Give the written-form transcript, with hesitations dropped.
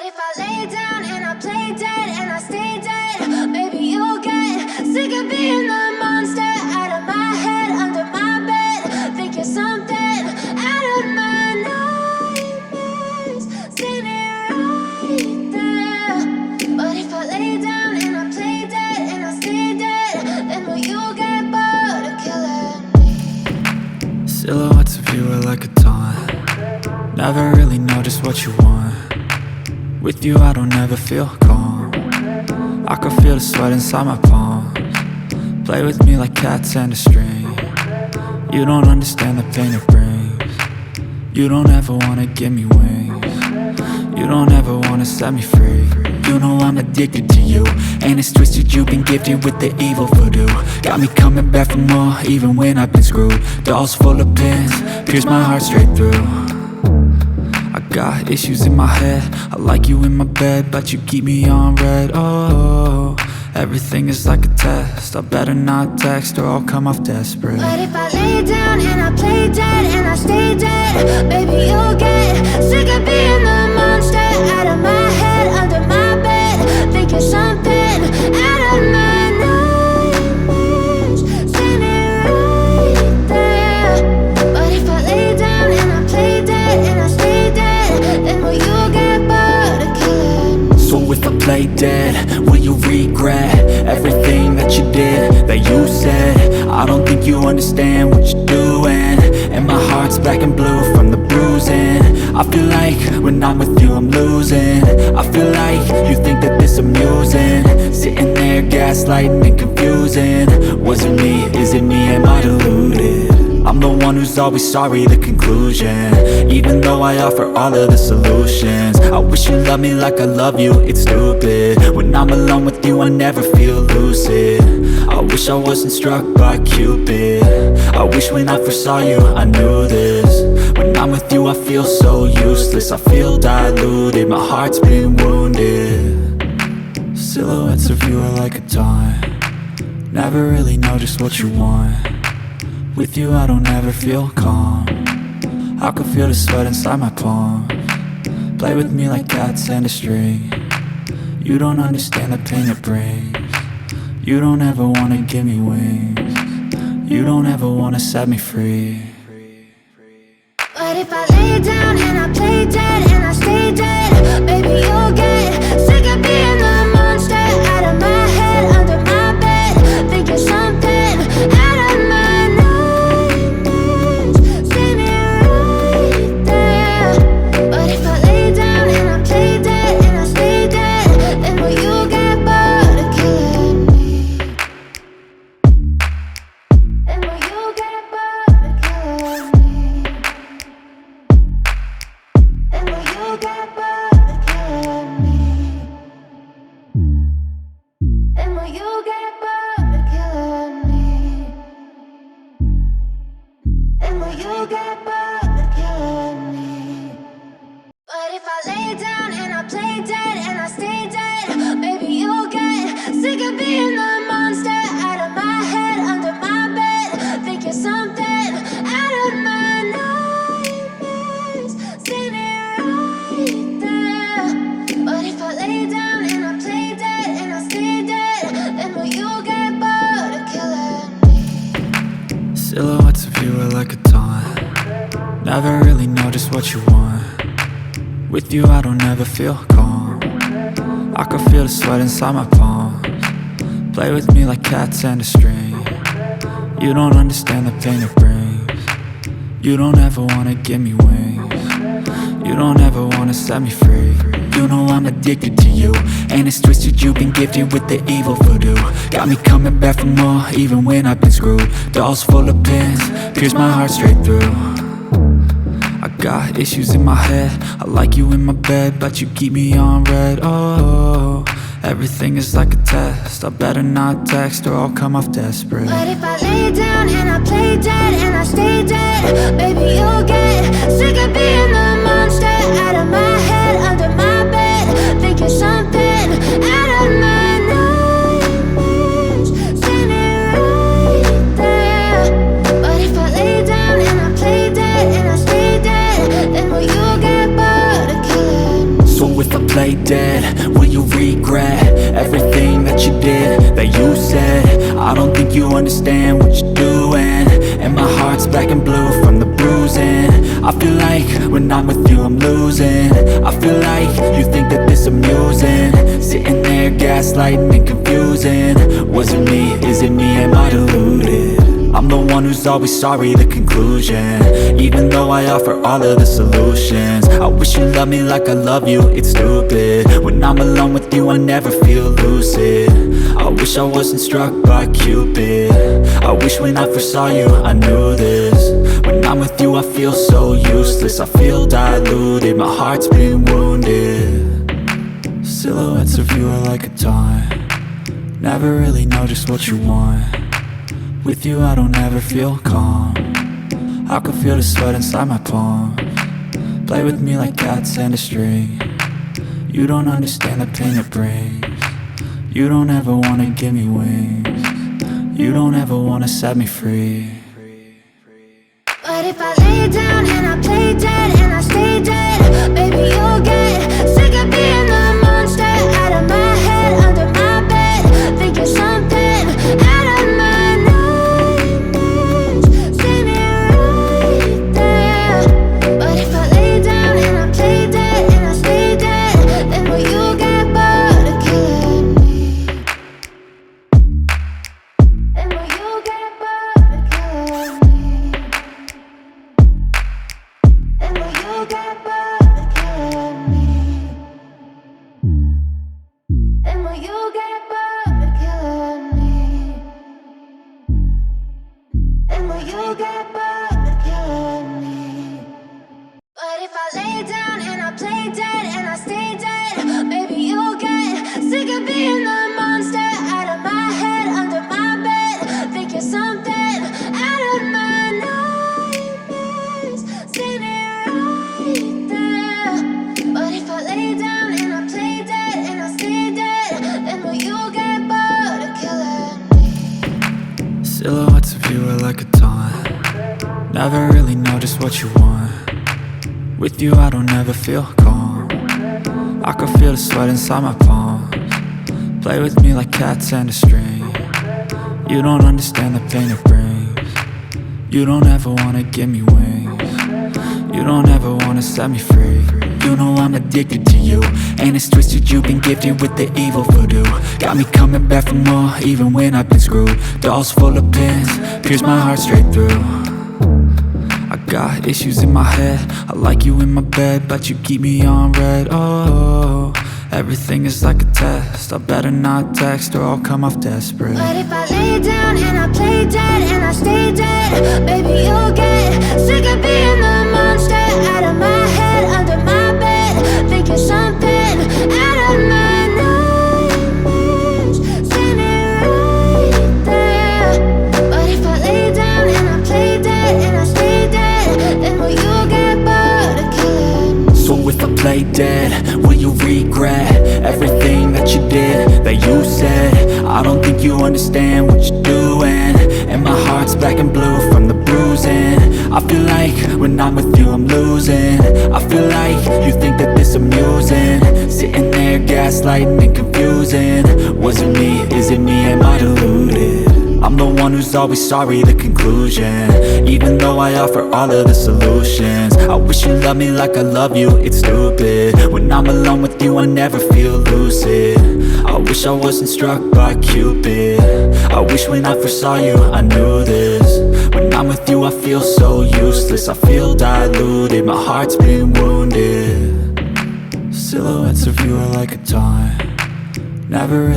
if I lay down and I play dead and I stay dead, maybe you'll get sick of being the monster out of my head, under my bed. Think you're something out of my nightmares, standing right there. But if I lay down and I play dead and I stay dead, then will you get bored of killing me? Silhouettes of you are like a taunt. Never really know just what you want. With you I don't ever feel calm. I can feel the sweat inside my palms. Play with me like cats and a string. You don't understand the pain it brings. You don't ever wanna give me wings. You don't ever wanna set me free. You know I'm addicted to you, and it's twisted, you've been gifted with the evil voodoo. Got me coming back for more, even when I've been screwed. Dolls full of pins, pierce my heart straight through. I got issues in my head, I like you in my bed, but you keep me on red. Oh, everything is like a test, I better not text or I'll come off desperate. But if I lay down and I play dead and I stay dead, baby you'll get sick of being the monster out of my head, under my bed. Think you're something out of my nightmares, standing right there. But if I lay down and I play dead and I stay dead, then will you get bored of killing me? So if I play dead, will you regret everything that you did, that you said? I don't think you understand what you're doing, and my heart's black and blue from the bruising. I feel like when I'm with you I'm losing. I feel like you think that this amusing, sitting there gaslighting and confusing. Was it me? Is it me? Am I deluded? I'm the one who's always sorry, the conclusion, even though I offer all of the solutions. I wish you loved me like I love you, it's stupid. When I'm alone with you I never feel lucid. I wish I wasn't struck by Cupid. I wish when I first saw you I knew this. When I'm with you I feel so useless, I feel diluted, my heart's been wounded. Silhouettes of you are like a taunt. Never really know just what you want. With you I don't ever feel calm. I can feel the sweat inside my palms. Play with me like cats and a string. You don't understand the pain it brings. You don't ever wanna give me wings. You don't ever wanna set me free. But if I lay down and I play dead and I stay dead, baby you'll get sick of being the monster out of my head, under my bed. Think you're something out of my nightmares, standing right there. But if I lay down and I play dead and I stay dead, then will you get bored of killing me? Then will you get bored of killing me? And will you get bored of killing me? And will you get bored of killing me? And will you get bored of killing me? But if I lay down and I play dead and I stay dead, maybe you'll get sick of being the monster out of my head, under my bed. Think you're something out of my nightmares, standing right there. But if I lay down and I play dead and I stay dead, then will you get bored of killing me? Silhouettes of you are like a taunt. Never really know just what you want. With you I don't ever feel calm. I can feel the sweat inside my palms. Play with me like cats and a string. You don't understand the pain it brings. You don't ever wanna give me wings. You don't ever wanna set me free. You know I'm addicted to you, and it's twisted, you've been gifted with the evil voodoo. Got me coming back for more, even when I've been screwed. Dolls full of pins, pierce my heart straight through. I got issues in my head, I like you in my bed, but you keep me on red. Oh, everything is like a test, I better not text or I'll come off desperate. But if I lay down and I play dead and I stay dead, baby you'll get sick of being the monster out of my head, under my bed. Think you're something out of my nightmares, standing right there. But if I lay down and I play dead and I stay dead, then will you get bored of killing me? So if I play dead? Will you regret everything that you did, that you said? I don't think you understand what you're doing, and my heart's black and blue from the bruising. I feel like when I'm with you I'm losing. I feel like you think that this amusing, sitting there gaslighting and confusing. Was it me? Is it me? Am I deluded? I'm the one who's always sorry, the conclusion. Even though I offer all of the solutions, I wish you loved me like I love you, it's stupid. When I'm alone with you I never feel lucid. I wish I wasn't struck by Cupid. I wish when I first saw you I knew this. When I'm with you I feel so useless, I feel diluted, my heart's been wounded. Silhouettes of you are like a taunt, never really know just what you want. With you I don't ever feel calm, I can feel the sweat inside my palms. Play with me like cats and a string. You don't understand the pain it brings. You don't ever wanna give me wings. You don't ever wanna set me free. But if I lay down and I play dead and I stay dead, baby you'll get sick of being the monster out of my head, under my bed, thinking something out of my nightmares. See me right there. But if I lay down and I play dead and I stay dead, then will you get bored of killing me? Then will you get bored of killing me? And will you get bored of killing me? And will you get bored of killing me? And will you get bored of killing me? But if I lay down and I play dead and I stay dead, baby you'll get sick of being the monster out of my head, under my bed, thinking something out of my nightmares. See me right there. But if I lay down and I play dead and I stay dead, then will you get bored of killing me? Silhouettes of you are like a taunt, never really know just what you want. With you I don't ever feel calm, I can feel the sweat inside my palms. Play with me like cats and a string. You don't understand the pain it brings. You don't ever wanna give me wings. You don't ever wanna set me free. You know I'm addicted to you, and it's twisted, you've been gifted with the evil voodoo. Got me coming back for more, even when I've been screwed. Dolls full of pins, pierce my heart straight through. I got issues in my head, I like you in my bed, but you keep me on red. Oh, everything is like a test, I better not text or I'll come off desperate. But if I lay down and I play dead and I stay dead, baby you'll get sick of being the monster out of my head, under my bed, thinking something out of my nightmares. See me right there. But if I lay down and I play dead and I stay dead, then will you get bored of killing me? So if I play dead, will you regret everything that you did, that you said? I don't think you understand what you're doing, and my heart's black and blue from the bruising. I feel like when I'm with you I'm losing. I feel like you think that this amusing, sitting there gaslighting and confusing. Was it me? Is it me? Am I deluded? I'm the one who's always sorry, the conclusion. Even though I offer all of the solutions, I wish you loved me like I love you, it's stupid. When I'm alone with you I never feel lucid. I wish I wasn't struck by Cupid. I wish when I first saw you I knew this. When I'm with you I feel so useless, I feel diluted, my heart's been wounded. Silhouettes of you are like a taunt, never really